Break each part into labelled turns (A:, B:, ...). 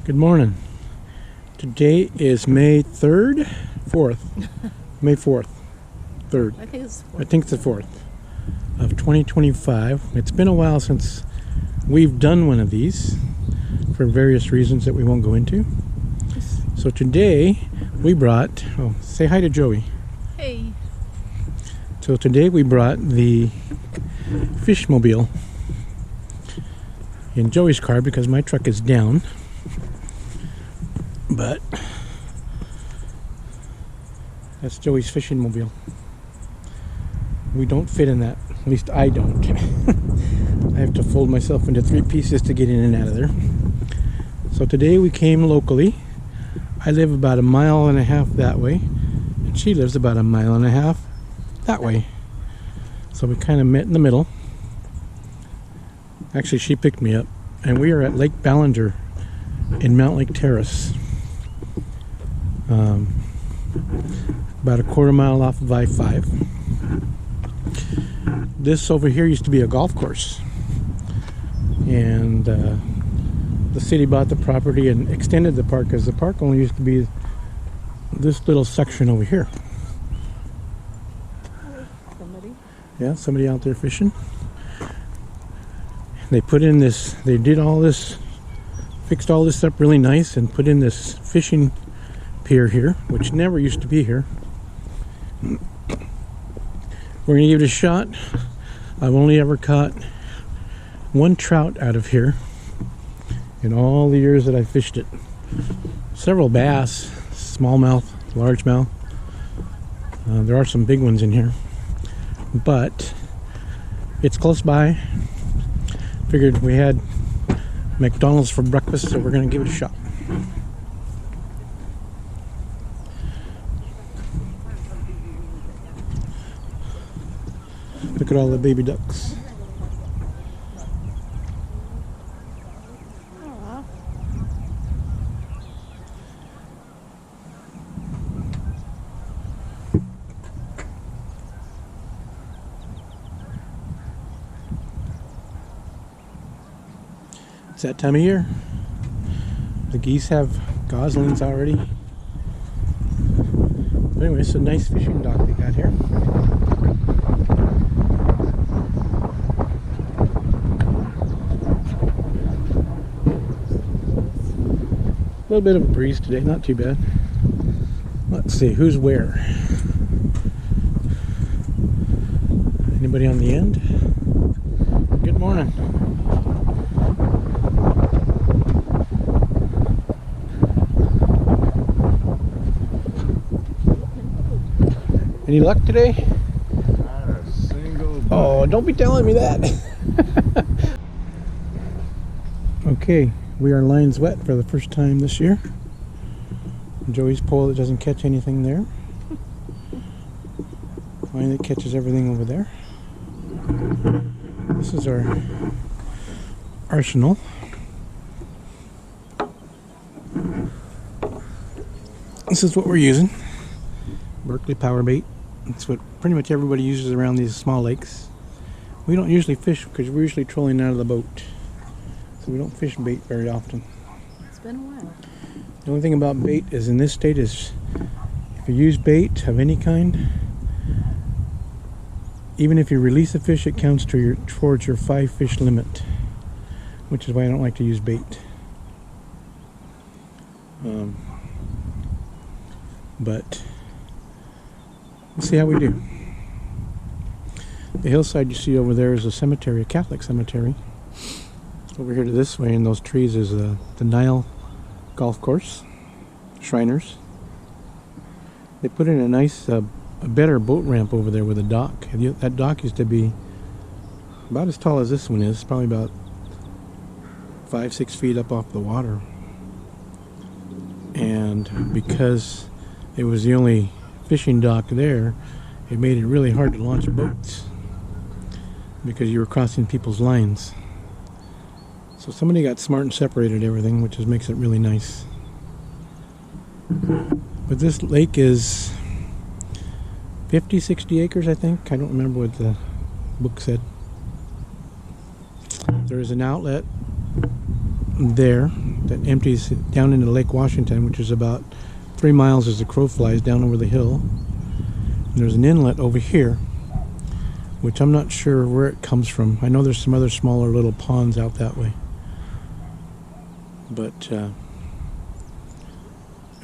A: Good morning. Today is May 3rd? 4th. May 4th. 3rd.
B: I think it's 4th.
A: I think it's the 4th of 2025. It's been a while since we've done one of these for various reasons that we won't go into. So today we brought, say hi to Joey.
B: Hey.
A: So today we brought the Fishmobile in Joey's car because my truck is down. But that's Joey's fishing mobile. We don't fit in that. At least I don't. I have to fold myself into 3 pieces to get in and out of there. So today we came locally. I live about 1.5 miles that way, and she lives about 1.5 miles that way. So we kind of met in the middle. Actually, she picked me up, and we are at Lake Ballinger in Mount Lake Terrace. About 1/4 mile off of I-5. This over here used to be a golf course, and the city bought the property and extended the park, because the park only used to be this little section over here. Yeah, somebody out there fishing. They put in this, they did all this, fixed all this up really nice and put in this fishing pier here, which never used to be here. We're gonna give it a shot. I've only ever caught 1 trout out of here in all the years that I fished it. Several bass, smallmouth, largemouth. There are some big ones in here, but it's close by. Figured we had McDonald's for breakfast, so we're gonna give it a shot. Look at all the baby ducks.
B: Aww.
A: It's that time of year. The geese have goslings already. But anyway, it's a nice fishing dock they got here. A little bit of a breeze today, not too bad. Let's see, who's where? Anybody on the end? Good morning. Any luck today?
C: Not a single bite.
A: Oh, don't be telling me that. Okay, we are lines wet for the first time this year. Joey's pole that doesn't catch anything there. Mine that catches everything over there. This is our arsenal. This is what we're using. Berkeley power bait. That's what pretty much everybody uses around these small lakes. We don't usually fish because we're usually trolling out of the boat. So we don't fish bait very often.
B: It's been a while.
A: The only thing about bait is in this state is if you use bait of any kind, even if you release a fish, it counts to towards your 5 fish limit, which is why I don't like to use bait. But let's see how we do. The hillside you see over there is a cemetery, a Catholic cemetery. Over here to this way in those trees is the Nile golf course, Shriners. They put in a nice, a better boat ramp over there with a dock. That dock used to be about as tall as this one is, probably about 5-6 feet up off the water. And because it was the only fishing dock there, it made it really hard to launch boats because you were crossing people's lines. So somebody got smart and separated everything, which makes it really nice. But this lake is 50, 60 acres, I think. I don't remember what the book said. There is an outlet there that empties down into Lake Washington, which is about 3 miles as the crow flies down over the hill. And there's an inlet over here, which I'm not sure where it comes from. I know there's some other smaller little ponds out that way. But,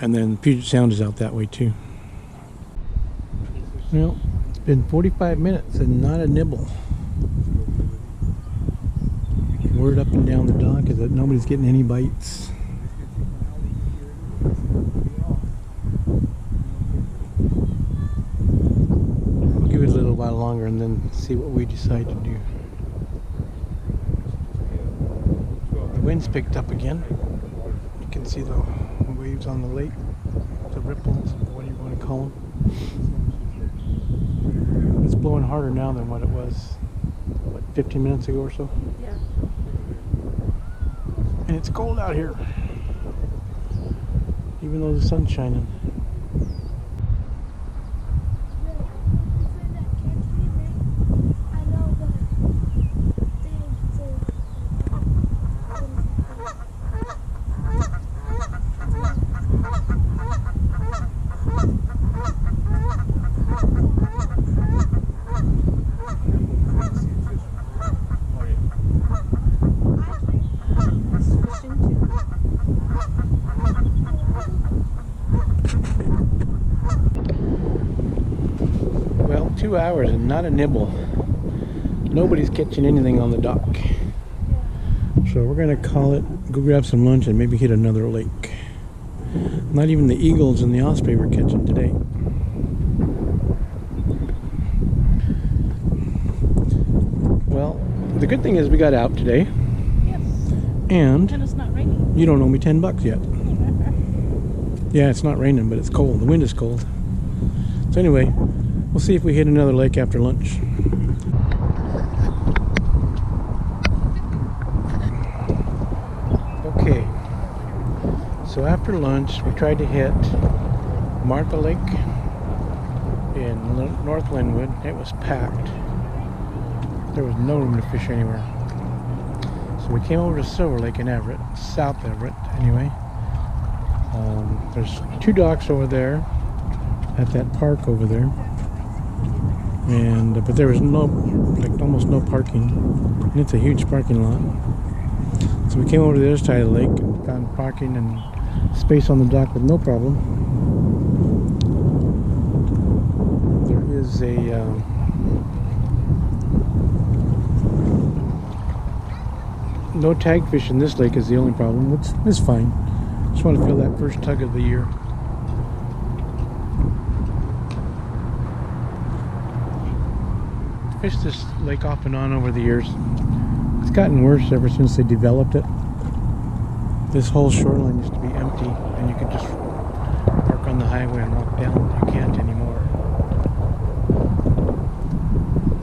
A: and then Puget Sound is out that way too. Well, it's been 45 minutes and not a nibble. Word up and down the dock is that nobody's getting any bites. We'll give it a little while longer and then see what we decide to do. The wind's picked up again. You can see the waves on the lake, the ripples, what do you want to call them. It's blowing harder now than what it was, what, 15 minutes ago or so?
B: Yeah.
A: And it's cold out here, even though the sun's shining. Well, 2 hours and not a nibble. Nobody's catching anything on the dock. So we're gonna call it, go grab some lunch and maybe hit another lake. Not even the eagles and the osprey we're catching today. Well, the good thing is we got out today.
B: Yes.
A: And
B: it's not raining.
A: you don't owe me $10 yet. Yeah, it's not raining, but it's cold. The wind is cold. So anyway, we'll see if we hit another lake after lunch. Okay, so after lunch we tried to hit Martha Lake in North Linwood. It was packed. There was no room to fish anywhere. So we came over to Silver Lake in Everett, South Everett anyway. There's 2 docks over there at that park over there, and but there was no, like almost no parking, and it's a huge parking lot. So we came over to the other side of the lake and found parking and space on the dock with no problem. There is a no tag fish in this lake is the only problem, which is fine. Just want to feel that first tug of the year. Fished this lake off and on over the years. It's gotten worse ever since they developed it. This whole shoreline used to be empty and you could just park on the highway and walk down. You can't anymore.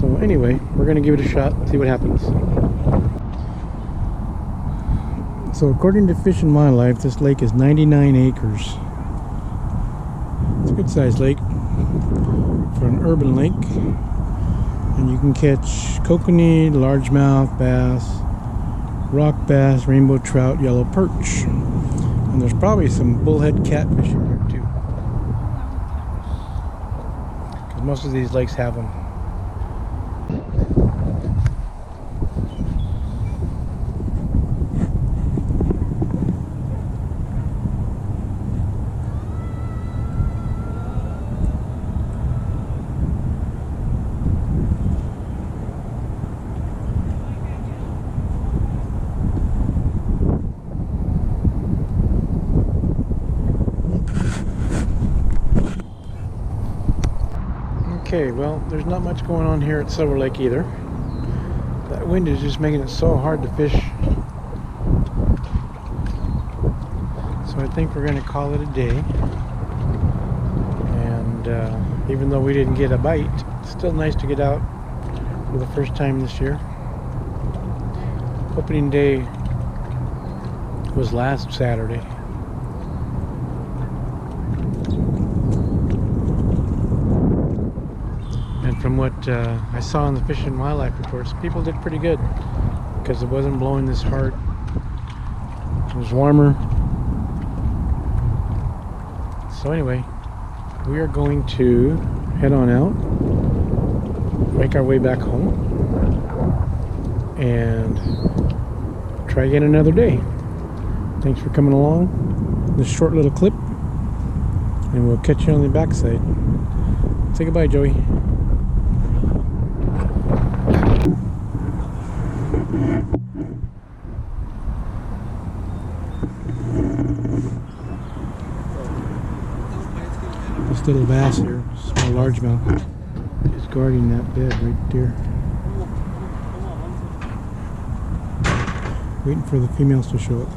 A: So anyway, we're going to give it a shot, see what happens. So according to Fish and Wildlife, this lake is 99 acres. It's a good sized lake for an urban lake. And you can catch kokanee, largemouth bass, rock bass, rainbow trout, yellow perch. And there's probably some bullhead catfish in here too. Because most of these lakes have them. Okay, well, there's not much going on here at Silver Lake either. That wind is just making it so hard to fish. So I think we're going to call it a day. And even though we didn't get a bite, it's still nice to get out for the first time this year. Opening day was last Saturday. And from what I saw in the Fish and Wildlife reports, people did pretty good because it wasn't blowing this hard. It was warmer. So anyway, we are going to head on out, make our way back home, and try again another day. Thanks for coming along this short little clip, and we'll catch you on the backside. Say goodbye, Joey. This little bass here, small largemouth, is guarding that bed right there. Waiting for the females to show up.